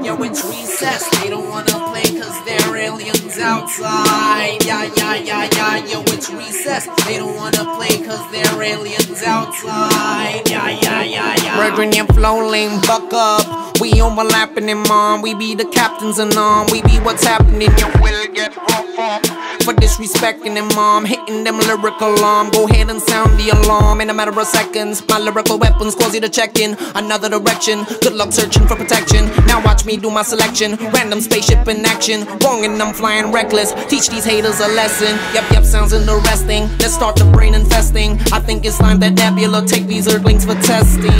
Yo, it's recess. They don't wanna play cause they're aliens outside. Yeah, yo, it's recess. They don't wanna play cause they're aliens outside. Yeah. Brethren, your flow lane, buck up. We overlapping in mom. We be the captains and we be what's happening. You will get rough for disrespecting them, mom. Hitting them lyrical alarm. Go ahead and sound the alarm. In a matter of seconds, my lyrical weapons cause you to check in another direction. Good luck searching for protection. Now watch me do my selection. Random spaceship in action. Wrong and I'm flying reckless. Teach these haters a lesson. Yep, sounds interesting. Let's start the brain infesting. I think it's time that Nebula take these earthlings for testing.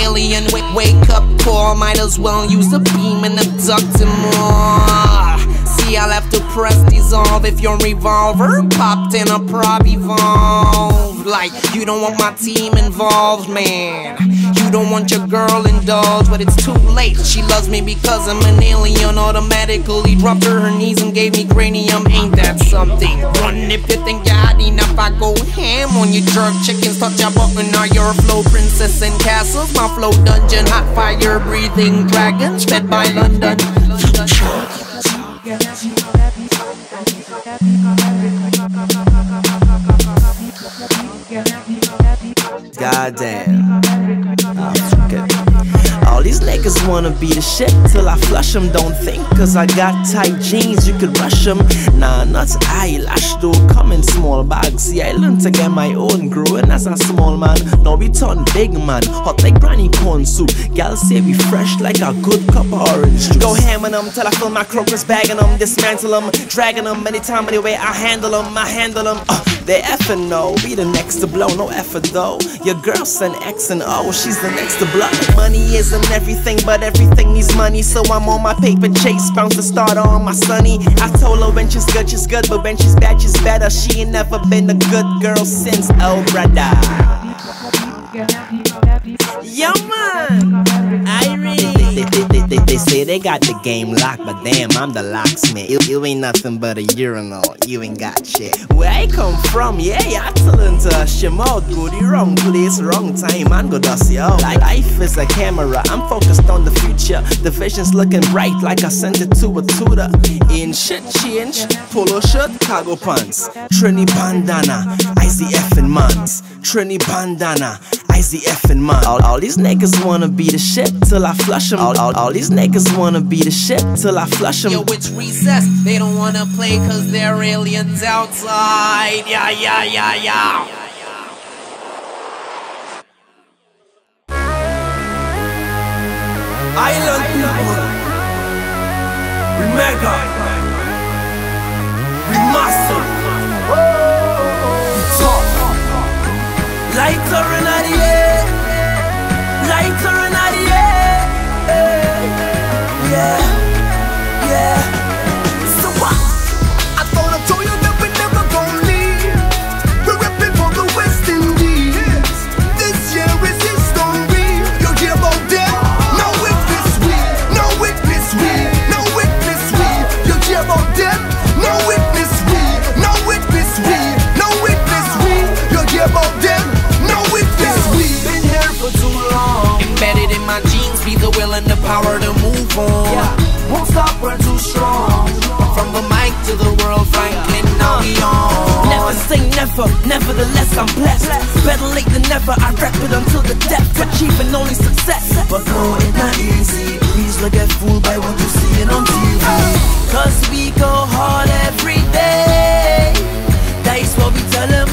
Alien, wake up call. Might as well use the beam and abduct him more. See, I'll have to press dissolve if your revolver popped in a prob evolved. Like, you don't want my team involved, man. You don't want your girl indulged, but it's too late. She loves me because I'm an alien. Automatically dropped her knees and gave me cranium. Ain't that something? Run if you think you had enough. I go ham on you jerk chickens. Touch your button. Are your flow princess and castles? My flow dungeon. Hot fire breathing dragons fed by London. Goddamn. All these niggas wanna be the shit till I flush them. Don't think cause I got tight jeans you could rush them. Nah, not eyelash though, come in small bags. See, I learned to get my own growing as a small man. Now we turn big man, hot like granny corn soup. Gal say we fresh like a good cup of orange juice. Go ham on them till I fill my crocus, bagging them, dismantle them, dragging them anytime, anyway I handle them, they effing know, we the next to blow, no effort though. Your girl send X and O, she's the next to blow. Money isn't everything, but everything needs money. So I'm on my paper chase, bounce to start on my sonny. I told her when she's good, but when she's bad, she's better. She ain't never been a good girl since El Brada. Yo man, I really they say they got the game locked, but damn, I'm the locksmith. You ain't nothing but a urinal, you ain't got shit. Where I come from, yeah, I talent to shim out. Go the wrong place, wrong time, and go dust yo. Life is a camera, I'm focused on the future. The vision's looking bright like I sent it to a tutor. In shit change, polo shirt, cargo pants, Trini bandana, ice the effing mans. Trini bandana, ice the effing man. All these niggas wanna be the shit till I flush them. All these niggas wanna be the shit till I flush them. Yo, it's recess. They don't wanna play cause they're aliens outside. Yeah. Island people, we mega, we massive, we tough. Lighter in the air, lighter in the air. Yeah. So what? I thought I told you that we never gon' leave. We're repping for the West Indies. This year is history. You hear about them? No witness we, no witness we, no witness we. You hear about them? No witness we, no witness we, no witness we. You hear about them? No witness we. Been here for too long. Embedded in my genes, be the will and the power to move on. Yeah. Won't stop, we're too strong. From the mic to the world, Franklin, now we on. Never say never, nevertheless I'm blessed. Better late than never, I rap it until the death. Achieving only success, but no, it's not easy. Please don't get fooled by what you see on TV. Cause we go hard every day. That's what we tell them.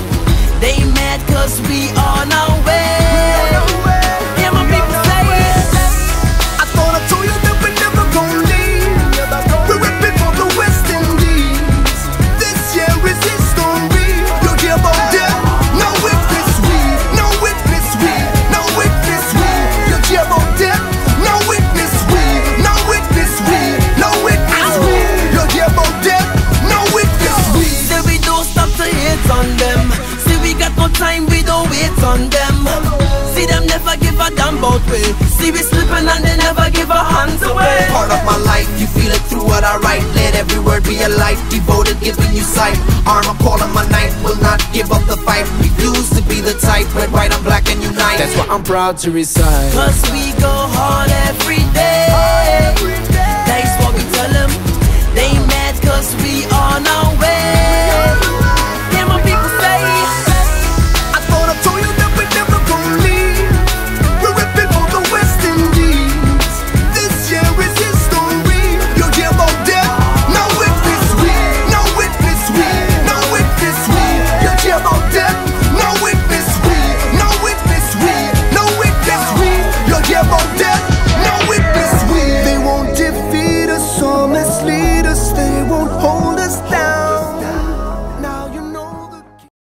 They mad cause we on our way. Yeah, my people say it. I thought I told you that we never gon' leave. We're repping for the West Indies. This year is history. You hear about them? No witness we, no witness we, no witness we. You hear about them? No witness we, no witness we, no witness we. You hear about them? No witness we. Say we don't stop to hate on them. Say we got no time, we don't wait on them. See them never give a damn about way. See we slipping and they never give a hands away. Part of my life, you feel it through what I write. Let every word be a life, devoted, giving you sight. Armor calling my knife, will not give up the fight. Refuse to be the type, red, white, and black, and unite. That's why I'm proud to reside. Cause we go hard every day. 'cause we on our way.